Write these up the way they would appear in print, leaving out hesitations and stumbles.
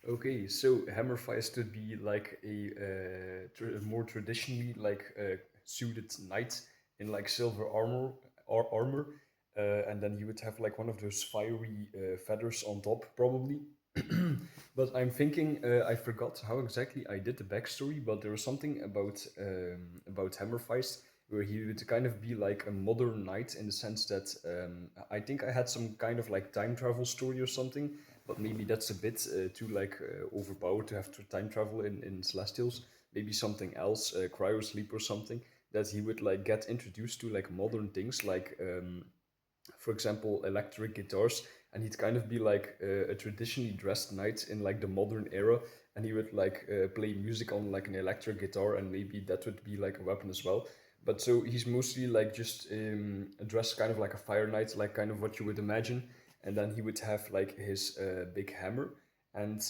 Okay, so Hammerfeist would be like more traditionally like suited knight in like silver armor, and then he would have like one of those fiery feathers on top, probably. But I'm thinking, I forgot how exactly I did the backstory, but there was something about Hammerfeist where he would kind of be like a modern knight in the sense that I think I had some kind of like time travel story or something, but maybe that's a bit too like overpowered to have to time travel in Celestials. Maybe something else, cryo sleep or something, that he would like get introduced to like modern things like for example, electric guitars, and he'd kind of be like a traditionally dressed knight in like the modern era, and he would like play music on like an electric guitar, and maybe that would be like a weapon as well. But so he's mostly like just dressed kind of like a fire knight, like kind of what you would imagine, and then he would have like his big hammer, and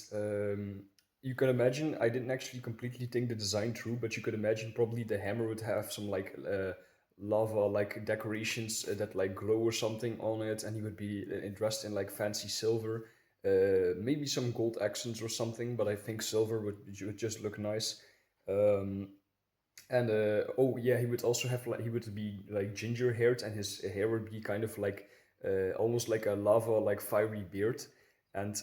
you can imagine. I didn't actually completely think the design through, but you could imagine probably the hammer would have some like lava like decorations that like glow or something on it, and he would be dressed in like fancy silver, maybe some gold accents or something, but I think silver would just look nice. um, and oh yeah, he would also have like he would be like ginger haired, and his hair would be kind of like almost like a lava like fiery beard. And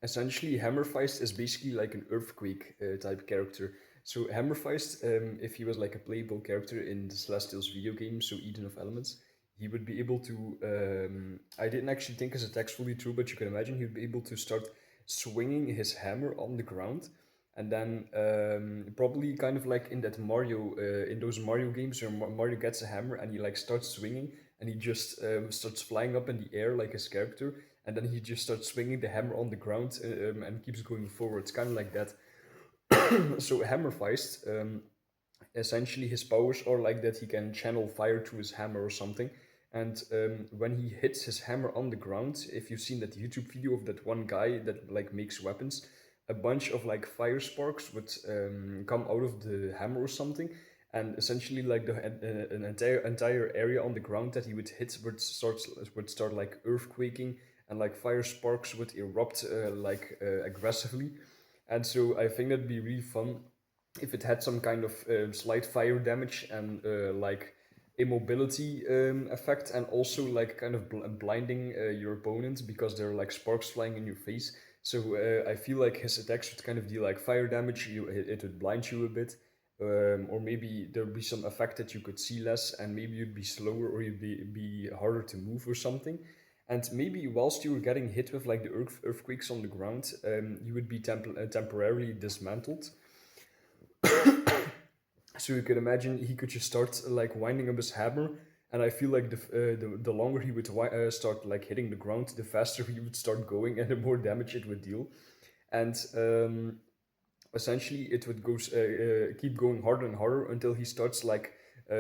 essentially Hammerfeist is basically like an earthquake type character. So Hammerfeist, if he was like a playable character in the Celestials video game, so Eden of Elements, he would be able to I didn't actually think his attacks fully true, but you can imagine he would be able to start swinging his hammer on the ground, and then probably kind of like in that Mario, in those Mario games where Mario gets a hammer and he like starts swinging, and he just starts flying up in the air like his character, and then he just starts swinging the hammer on the ground and keeps going forward. It's kind of like that. So Hammerfeist, essentially his powers are like that he can channel fire to his hammer or something. And when he hits his hammer on the ground, if you've seen that YouTube video of that one guy that like makes weapons, a bunch of like fire sparks would come out of the hammer or something, and essentially like an entire area on the ground that he would hit would start like earthquaking, and like fire sparks would erupt aggressively. And so I think that'd be really fun if it had some kind of slight fire damage and like immobility effect, and also like kind of blinding your opponent because there are like sparks flying in your face. So I feel like his attacks would kind of deal like fire damage. It would blind you a bit, or maybe there would be some effect that you could see less, and maybe you'd be slower, or you'd be harder to move or something. And maybe whilst you were getting hit with like the earthquakes on the ground, you would be temporarily dismantled. So you can imagine he could just start like winding up his hammer, and I feel like the longer he would start like hitting the ground, the faster he would start going, and the more damage it would deal. And essentially, it would keep going harder and harder until he starts like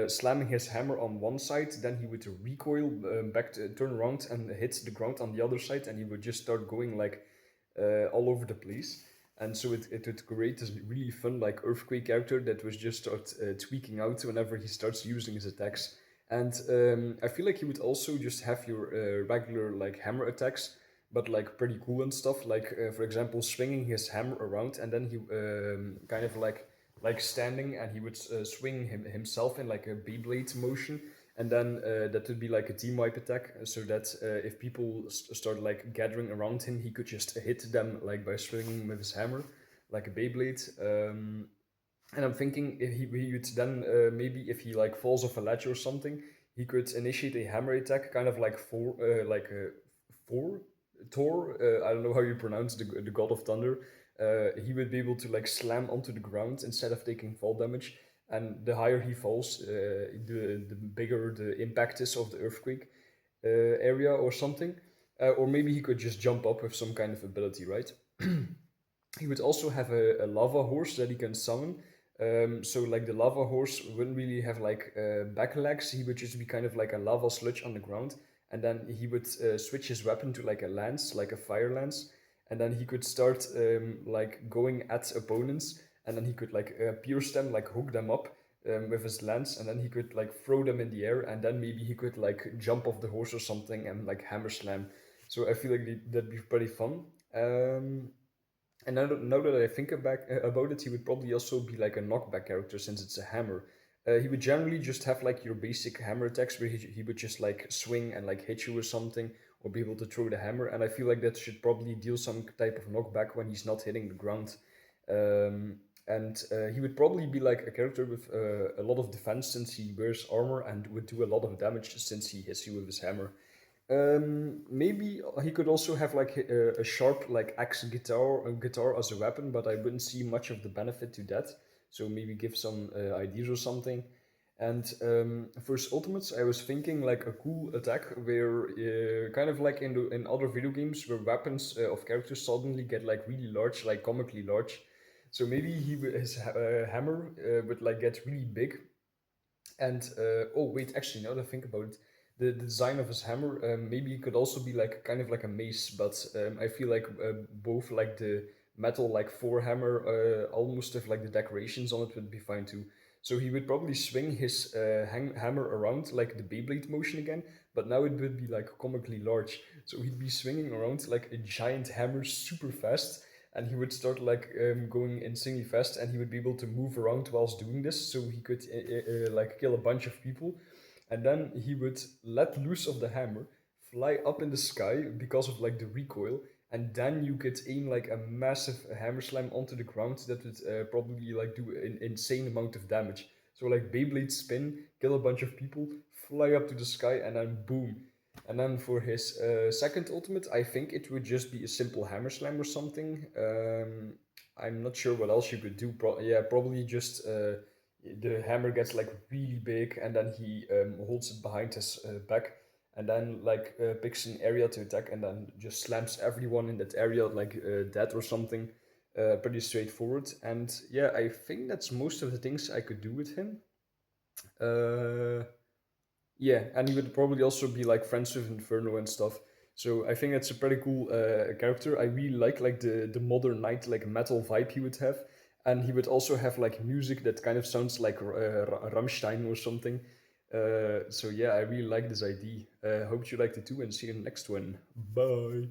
slamming his hammer on one side. Then he would recoil turn around, and hit the ground on the other side, and he would just start going like all over the place. And so it would create this really fun like earthquake character that was just start tweaking out whenever he starts using his attacks. And I feel like he would also just have your regular like hammer attacks, but like pretty cool and stuff. Like for example, swinging his hammer around, and then he kind of like standing, and he would swing himself in like a Beyblade motion, and then that would be like a team wipe attack, so that if people start like gathering around him, he could just hit them like by swinging with his hammer, like a Beyblade. And I'm thinking if he would then maybe if he like falls off a ledge or something, he could initiate a hammer attack, kind of like for Thor. I don't know how you pronounce the god of thunder. He would be able to like slam onto the ground instead of taking fall damage. And the higher he falls, the bigger the impact is of the earthquake area or something. Or maybe he could just jump up with some kind of ability, right? He would also have a lava horse that he can summon. So like the lava horse wouldn't really have like back legs. He would just be kind of like a lava sludge on the ground, and then he would switch his weapon to like a lance, like a fire lance, and then he could start like going at opponents, and then he could like pierce them, like hook them up with his lance, and then he could like throw them in the air, and then maybe he could like jump off the horse or something and like hammer slam. So I feel like that'd be pretty fun. And now that I think about it, he would probably also be like a knockback character since it's a hammer. He would generally just have like your basic hammer attacks where he would just like swing and like hit you with something or be able to throw the hammer. And I feel like that should probably deal some type of knockback when he's not hitting the ground. And he would probably be like a character with a lot of defense since he wears armor and would do a lot of damage since he hits you with his hammer. Maybe he could also have like a sharp like axe guitar as a weapon, but I wouldn't see much of the benefit to that. So maybe give some ideas or something. And for his ultimates, I was thinking like a cool attack where kind of like in other video games where weapons of characters suddenly get like really large, like comically large. So maybe his hammer would like get really big and oh wait, actually, now that I think about it, the design of his hammer maybe it could also be like kind of like a mace, but I feel like both like the metal like forehammer almost have like the decorations on it would be fine too. So he would probably swing his hammer around like the Beyblade motion again, but now it would be like comically large. So he'd be swinging around like a giant hammer super fast, and he would start like going insanely fast, and he would be able to move around whilst doing this, so he could like kill a bunch of people, and then he would let loose of the hammer, fly up in the sky because of like the recoil, and then you could aim like a massive hammer slam onto the ground that would probably like do an insane amount of damage. So like Beyblade spin, kill a bunch of people, fly up to the sky, and then boom. And then for his second ultimate, I think it would just be a simple hammer slam or something. I'm not sure what else you could do. Yeah, probably just the hammer gets like really big, and then he holds it behind his back, and then like picks an area to attack, and then just slams everyone in that area like dead or something. Pretty straightforward. And yeah, I think that's most of the things I could do with him. Uh, yeah, and he would probably also be like friends with Inferno and stuff. So I think that's a pretty cool character. I really like the modern knight like metal vibe he would have, and he would also have like music that kind of sounds like Rammstein or something. So yeah, I really like this idea. Hope you liked it too, and see you in the next one. Bye.